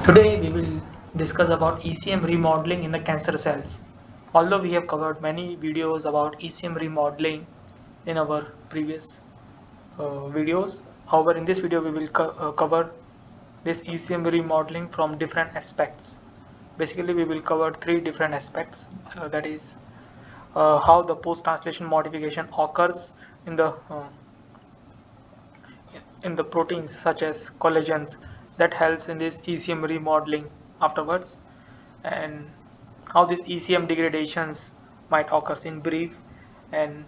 Today we will discuss about ECM remodeling in the cancer cells. Although we have covered many videos about ECM remodeling in our previous videos, however in this video we will cover this ECM remodeling from different aspects. Basically we will cover three different aspects, that is how the post-translation modification occurs in the proteins such as collagens that helps in this ECM remodeling afterwards, and how these ECM degradations might occur in brief. And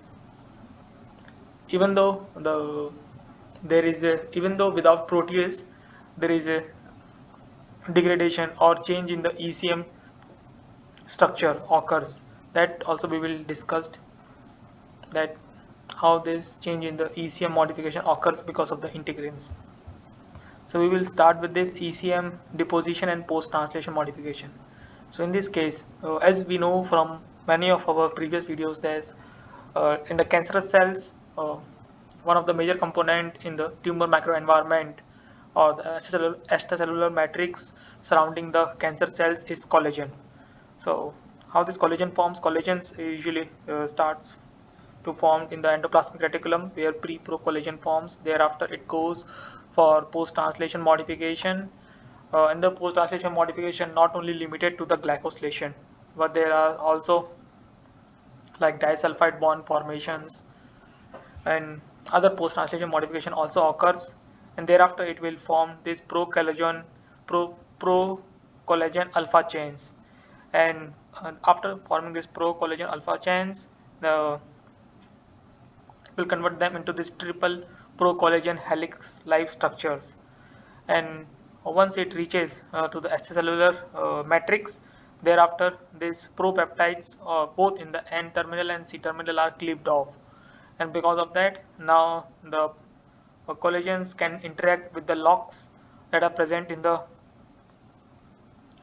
even though even though without protease there is a degradation or change in the ECM structure occurs, that also we will discuss, that how this change in the ECM modification occurs because of the integrins. So we will start with this ECM deposition and post-translation modification. So in this case, as we know from many of our previous videos, there's in the cancerous cells, one of the major component in the tumor microenvironment or the extracellular matrix surrounding the cancer cells is collagen. So how this collagen forms? Collagens usually starts to form in the endoplasmic reticulum where pre-pro-collagen forms. Thereafter it goes for post-translation modification, and the post-translation modification not only limited to the glycosylation, but there are also like disulfide bond formations and other post-translation modification also occurs, and thereafter it will form this pro-collagen alpha chains, and after forming this pro-collagen alpha chains, the will convert them into this triple pro-collagen helix like structures. And once it reaches to the extracellular matrix, thereafter these propeptides both in the N terminal and C terminal are clipped off, and because of that now the collagens can interact with the locks that are present in the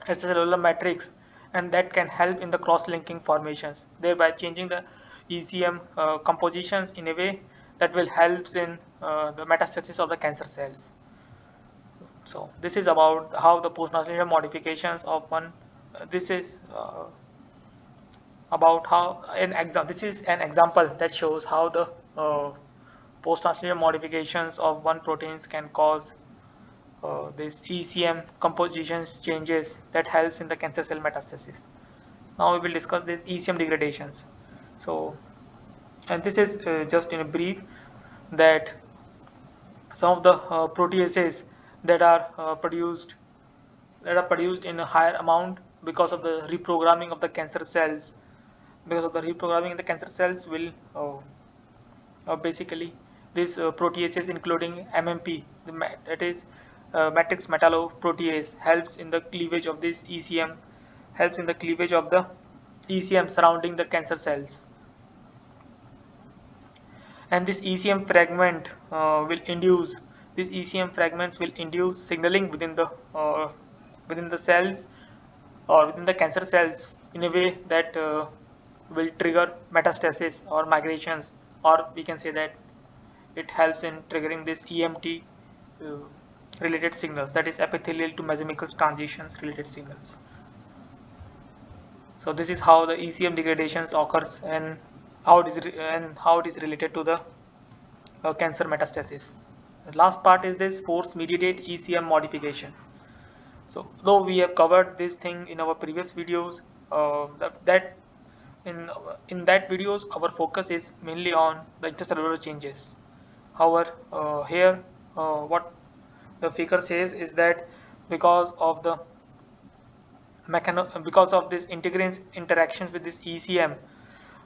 extracellular matrix, and that can help in the cross-linking formations, thereby changing the ECM compositions in a way that will help in the metastasis of the cancer cells. So this is about how the post-translational modifications of one. This is about how an example. This is an example that shows how the post-translational modifications of one proteins can cause this ECM compositions changes that helps in the cancer cell metastasis. Now we will discuss this ECM degradations. So, and this is just in a brief, that some of the proteases that are produced in a higher amount because of the reprogramming of the cancer cells. Because of the reprogramming, the cancer cells will basically these proteases including MMP, that is matrix metalloprotease, helps in the cleavage of this ECM, helps in the cleavage of the ECM surrounding the cancer cells. And this ECM fragment will induce these ECM fragments will induce signaling within the cells or within the cancer cells in a way that will trigger metastasis or migrations, or we can say that it helps in triggering this EMT uh, related signals, that is epithelial to mesenchymal transitions related signals. So this is how the ECM degradations occurs, and how it is related to the cancer metastasis. The last part is this force mediated ECM modification. So though we have covered this thing in our previous videos, that in that videos our focus is mainly on the intracellular changes. However, here what the figure says is that because of the because of this integrins interactions with this ECM,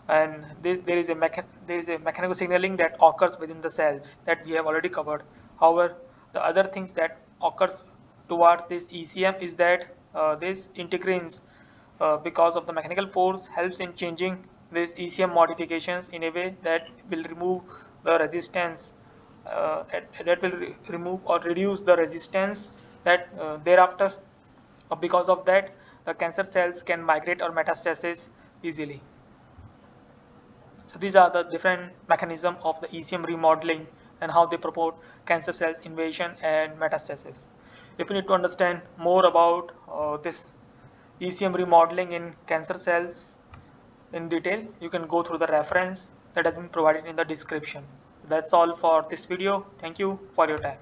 and this there is a mechanical signaling that occurs within the cells that we have already covered. However, the other things that occurs towards this ECM is that this integrins, because of the mechanical force, helps in changing these ECM modifications in a way that will remove the resistance, that will remove or reduce the resistance that thereafter, because of that the cancer cells can migrate or metastasis easily. So these are the different mechanism of the ECM remodeling and how they promote cancer cells invasion and metastasis. If you need to understand more about this ECM remodeling in cancer cells in detail, you can go through the reference that has been provided in the description. That's all for this video. Thank you for your time.